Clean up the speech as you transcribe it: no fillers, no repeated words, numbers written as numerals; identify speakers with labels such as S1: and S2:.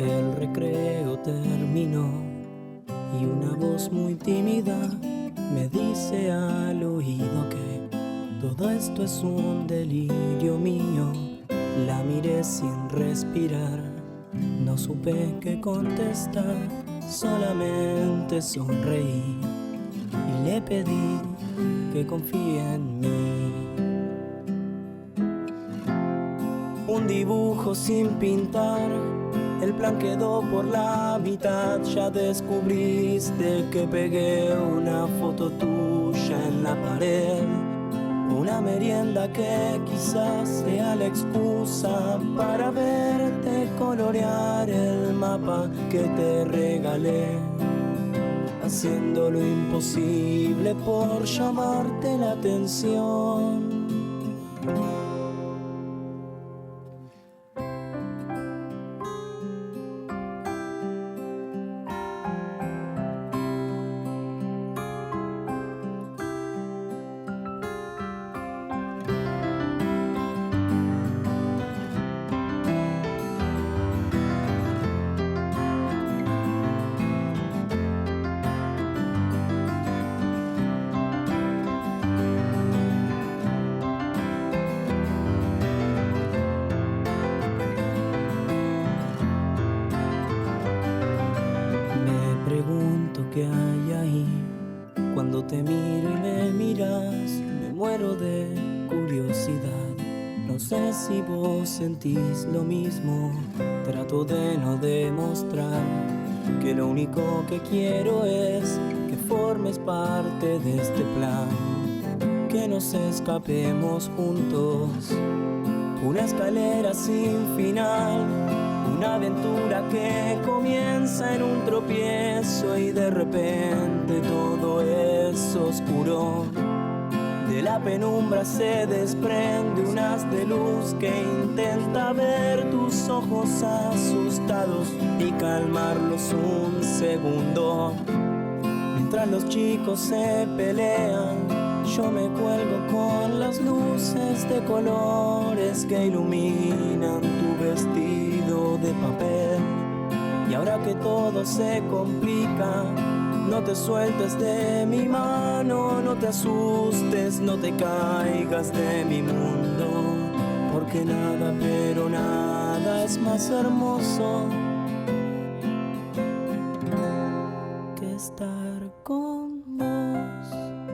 S1: El recreo terminó y una voz muy tímida me dice al oído que todo esto es un delirio mío. La miré sin respirar, no supe qué contestar, solamente sonreí y le pedí que confíe en mí. Un dibujo sin pintar, el plan quedó por la mitad. Ya descubriste que pegué una foto tuya en la pared. Una merienda que quizás sea la excusa para verte colorear el mapa que te regalé, haciendo lo imposible por llamarte la atención. Pregunto qué hay ahí. Cuando te miro y me miras, me muero de curiosidad. No sé si vos sentís lo mismo. Trato de no demostrar que lo único que quiero es que formes parte de este plan, que nos escapemos juntos. Una escalera sin final, una aventura que comienza en un tropiezo y de repente todo es oscuro. De la penumbra se desprende un haz de luz que intenta ver tus ojos asustados y calmarlos un segundo. Mientras los chicos se pelean, yo me cuelgo con las luces de colores que iluminan tu vestido de papel. Y ahora que todo se complica, no te sueltes de mi mano, no te asustes, no te caigas de mi mundo, porque nada, pero nada es más hermoso que estar con vos.